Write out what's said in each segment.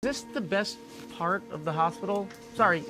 Is this the best part of the hospital? Sorry,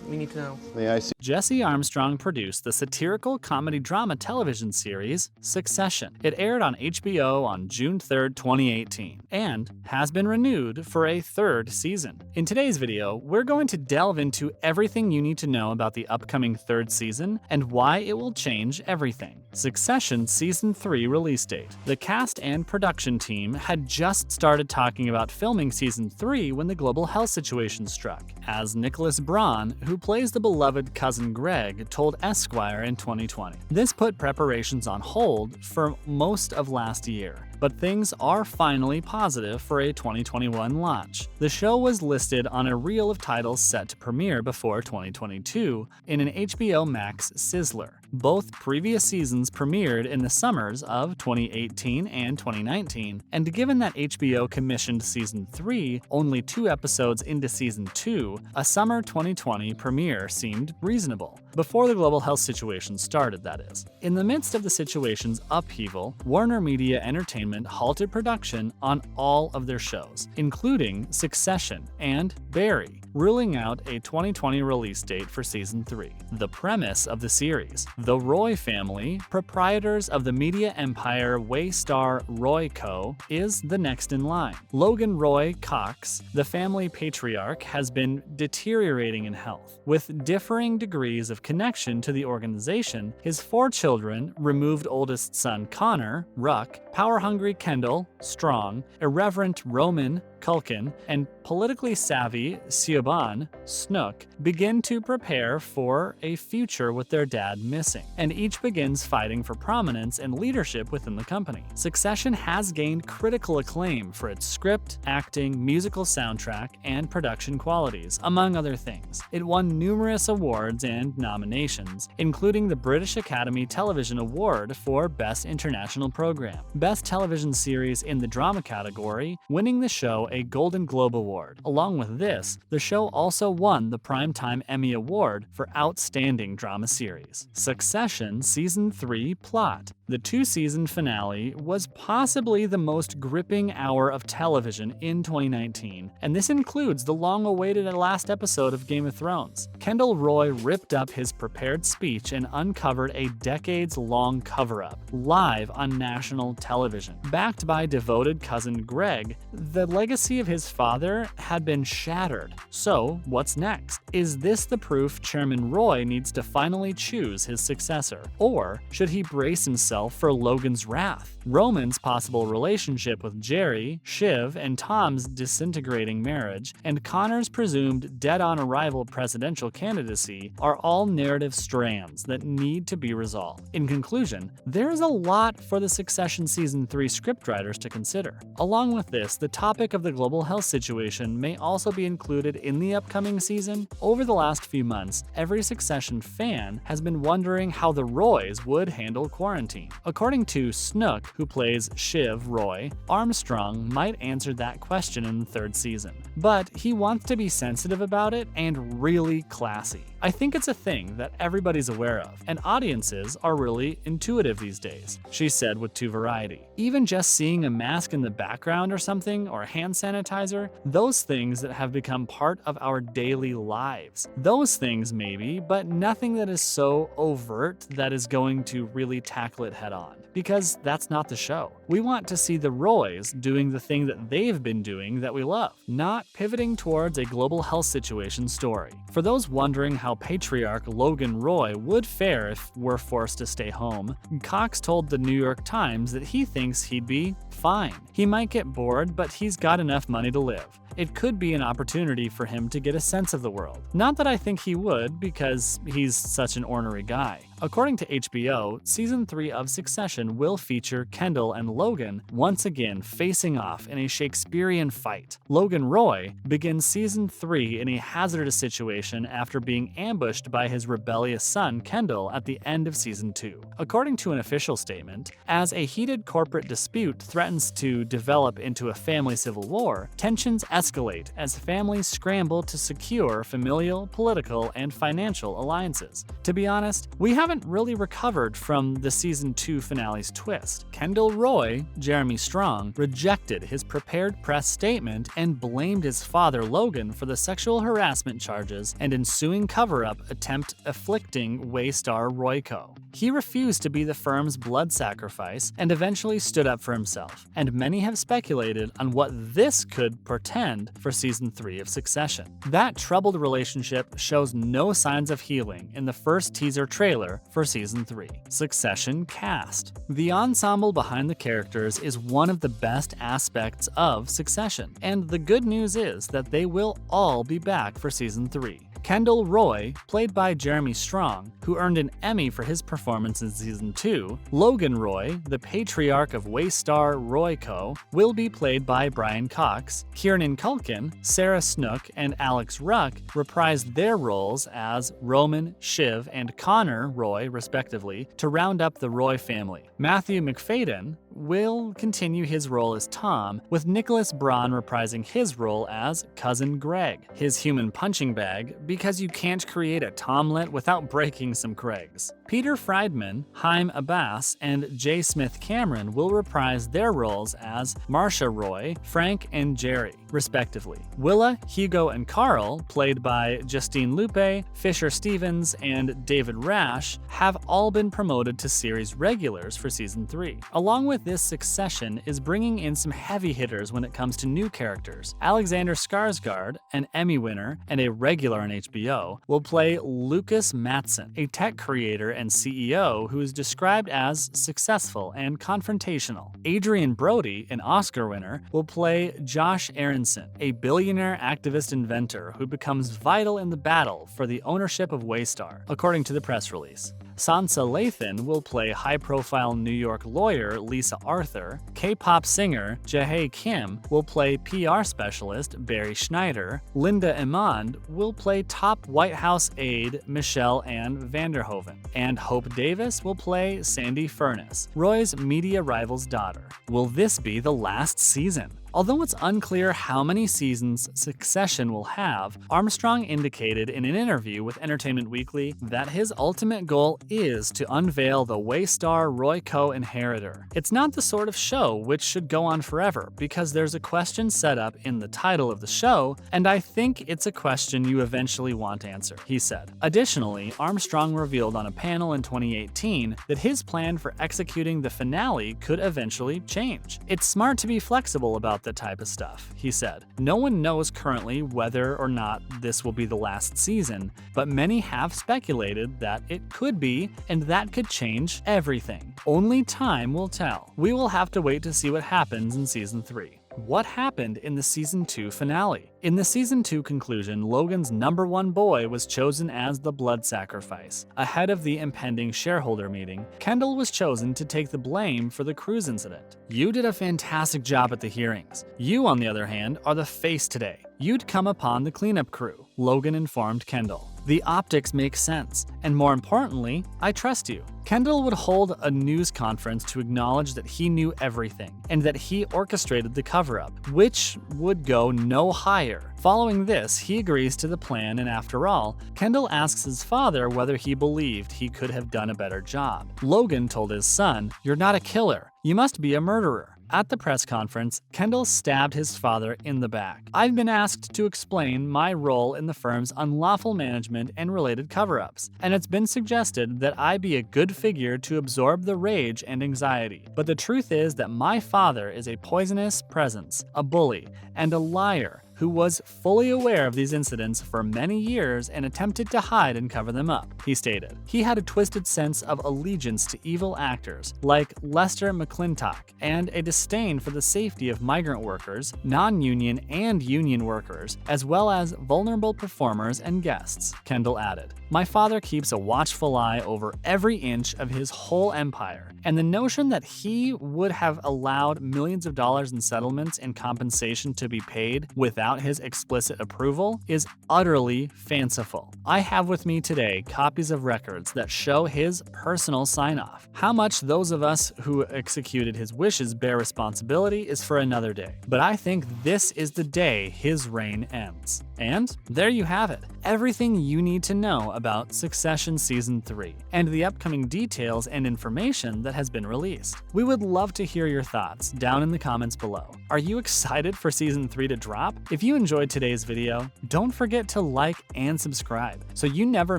we need to know. May I see? Jesse Armstrong produced the satirical comedy drama television series Succession. It aired on HBO on June 3, 2018, and has been renewed for a third season. In today's video, we're going to delve into everything you need to know about the upcoming third season and why it will change everything. Succession Season 3 release date. The cast and production team had just started talking about filming Season 3 when the global health situation struck, as Nicholas Braun, who plays the beloved cousin Greg, told Esquire in 2020. This put preparations on hold for most of last year, but things are finally positive for a 2021 launch. The show was listed on a reel of titles set to premiere before 2022 in an HBO Max sizzler. Both previous seasons premiered in the summers of 2018 and 2019, and given that HBO commissioned Season 3 only 2 episodes into Season 2, a summer 2020 premiere seemed reasonable. Before the global health situation started, that is. In the midst of the situation's upheaval, Warner Media Entertainment halted production on all of their shows, including Succession and Barry, ruling out a 2020 release date for Season 3. The premise of the series: the Roy family, proprietors of the media empire Waystar Roy Co., is the next in line. Logan Roy Cox, the family patriarch, has been deteriorating in health. With differing degrees of connection to the organization, his 4 children, removed oldest son Connor, Ruck, power-hungry Kendall, Strong, irreverent Roman, Culkin, and politically savvy Siobhan, Snook, begin to prepare for a future with their dad missing, and each begins fighting for prominence and leadership within the company. Succession has gained critical acclaim for its script, acting, musical soundtrack, and production qualities, among other things. It won numerous awards and nominations, including the British Academy Television Award for Best International Program, Best Television Series in the Drama category, winning the show a Golden Globe Award. Along with this, the show also won the Primetime Emmy Award for Outstanding Drama Series. Succession Season 3 plot. The 2-season finale was possibly the most gripping hour of television in 2019, and this includes the long-awaited last episode of Game of Thrones. Kendall Roy ripped up his prepared speech and uncovered a decades-long cover-up, live on national television. Backed by devoted cousin Greg, the legacy of his father had been shattered. So, what's next? Is this the proof Chairman Roy needs to finally choose his successor? Or should he brace himself for Logan's wrath, Roman's possible relationship with Jerry, Shiv, and Tom's disintegrating marriage, and Connor's presumed dead-on-arrival presidential candidacy are all narrative strands that need to be resolved. In conclusion, there is a lot for the Succession Season 3 scriptwriters to consider. Along with this, the topic of the global health situation may also be included in the upcoming season. Over the last few months, every Succession fan has been wondering how the Roys would handle quarantine. According to Snook, who plays Shiv Roy, Armstrong might answer that question in the third season. But he wants to be sensitive about it and really classy. I think it's a thing that everybody's aware of, and audiences are really intuitive these days, she said with 2 Variety. Even just seeing a mask in the background or something, or hand sanitizer, those things that have become part of our daily lives. Those things maybe, but nothing that is so overt that is going to really tackle it head on. Because that's not the show. We want to see the Roys doing the thing that they've been doing that we love, not pivoting towards a global health situation story. For those wondering how patriarch Logan Roy would fare if we're forced to stay home, Cox told the New York Times that he thinks he'd be fine. He might get bored, but he's got enough money to live. It could be an opportunity for him to get a sense of the world. Not that I think he would, because he's such an ornery guy. According to HBO, Season 3 of Succession will feature Kendall and Logan once again facing off in a Shakespearean fight. Logan Roy begins Season 3 in a hazardous situation after being ambushed by his rebellious son Kendall at the end of Season 2. According to an official statement, as a heated corporate dispute threatens to develop into a family civil war, tensions escalate as families scramble to secure familial, political, and financial alliances. To be honest, we have haven't really recovered from the season 2 finale's twist. Kendall Roy, Jeremy Strong, rejected his prepared press statement and blamed his father Logan for the sexual harassment charges and ensuing cover-up attempt afflicting Waystar Royco. He refused to be the firm's blood sacrifice and eventually stood up for himself, and many have speculated on what this could portend for season 3 of Succession. That troubled relationship shows no signs of healing in the first teaser trailer for season 3. Succession cast. The ensemble behind the characters is one of the best aspects of Succession, and the good news is that they will all be back for season 3. Kendall Roy, played by Jeremy Strong, who earned an Emmy for his performance in season 2, Logan Roy, the patriarch of Waystar Royco, will be played by Brian Cox. Kieran Culkin, Sarah Snook, and Alex Ruck reprised their roles as Roman, Shiv, and Connor Roy, respectively, to round up the Roy family. Matthew McFadden will continue his role as Tom, with Nicholas Braun reprising his role as Cousin Greg, his human punching bag, because you can't create a Tomlet without breaking some Craigs. Peter Friedman, Haim Abbas, and J. Smith Cameron will reprise their roles as Marcia Roy, Frank, and Jerry, respectively. Willa, Hugo, and Carl, played by Justine Lupe, Fisher Stevens, and David Rash, have all been promoted to series regulars for season 3. Along with this, Succession is bringing in some heavy hitters when it comes to new characters. Alexander Skarsgård, an Emmy winner and a regular on HBO, will play Lucas Matson, a tech creator and CEO who is described as successful and confrontational. Adrian Brody, an Oscar winner, will play Josh Aronson, a billionaire activist inventor who becomes vital in the battle for the ownership of Waystar, according to the press release. Sansa Lathan will play high-profile New York lawyer Lisa Arthur. K-pop singer Jae Kim will play PR specialist Barry Schneider. Linda Iman will play top White House aide Michelle Ann Vanderhoeven. And Hope Davis will play Sandy Furness, Roy's media rival's daughter. Will this be the last season? Although it's unclear how many seasons Succession will have, Armstrong indicated in an interview with Entertainment Weekly that his ultimate goal is to unveil the Waystar Royco inheritor. It's not the sort of show which should go on forever, because there's a question set up in the title of the show, and I think it's a question you eventually want answered, he said. Additionally, Armstrong revealed on a panel in 2018 that his plan for executing the finale could eventually change. It's smart to be flexible about the type of stuff, he said. No one knows currently whether or not this will be the last season, but many have speculated that it could be, and that could change everything. Only time will tell. We will have to wait to see what happens in season 3. What happened in the season 2 finale? In the season 2 conclusion, Logan's #1 boy was chosen as the blood sacrifice. Ahead of the impending shareholder meeting, Kendall was chosen to take the blame for the cruise incident. You did a fantastic job at the hearings. You, on the other hand, are the face today. You'd come upon the cleanup crew, Logan informed Kendall. The optics make sense, and more importantly, I trust you. Kendall would hold a news conference to acknowledge that he knew everything, and that he orchestrated the cover-up, which would go no higher. Following this, he agrees to the plan, and after all, Kendall asks his father whether he believed he could have done a better job. Logan told his son, "You're not a killer, you must be a murderer." At the press conference, Kendall stabbed his father in the back. "I've been asked to explain my role in the firm's unlawful management and related cover-ups, and it's been suggested that I be a good figure to absorb the rage and anxiety. But the truth is that my father is a poisonous presence, a bully, and a liar who was fully aware of these incidents for many years and attempted to hide and cover them up," he stated. He had a twisted sense of allegiance to evil actors like Lester McClintock and a disdain for the safety of migrant workers, non-union and union workers, as well as vulnerable performers and guests, Kendall added. "My father keeps a watchful eye over every inch of his whole empire, And the notion that he would have allowed millions of dollars in settlements and compensation to be paid without his explicit approval is utterly fanciful. I have with me today copies of records that show his personal sign-off. How much those of us who executed his wishes bear responsibility is for another day. But I think this is the day his reign ends. And there you have it. Everything you need to know about Succession Season 3, and the upcoming details and information that has been released. We would love to hear your thoughts down in the comments below. Are you excited for Season 3 to drop? If you enjoyed today's video, don't forget to like and subscribe so you never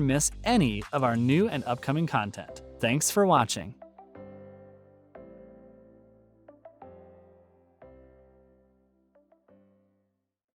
miss any of our new and upcoming content. Thanks for watching.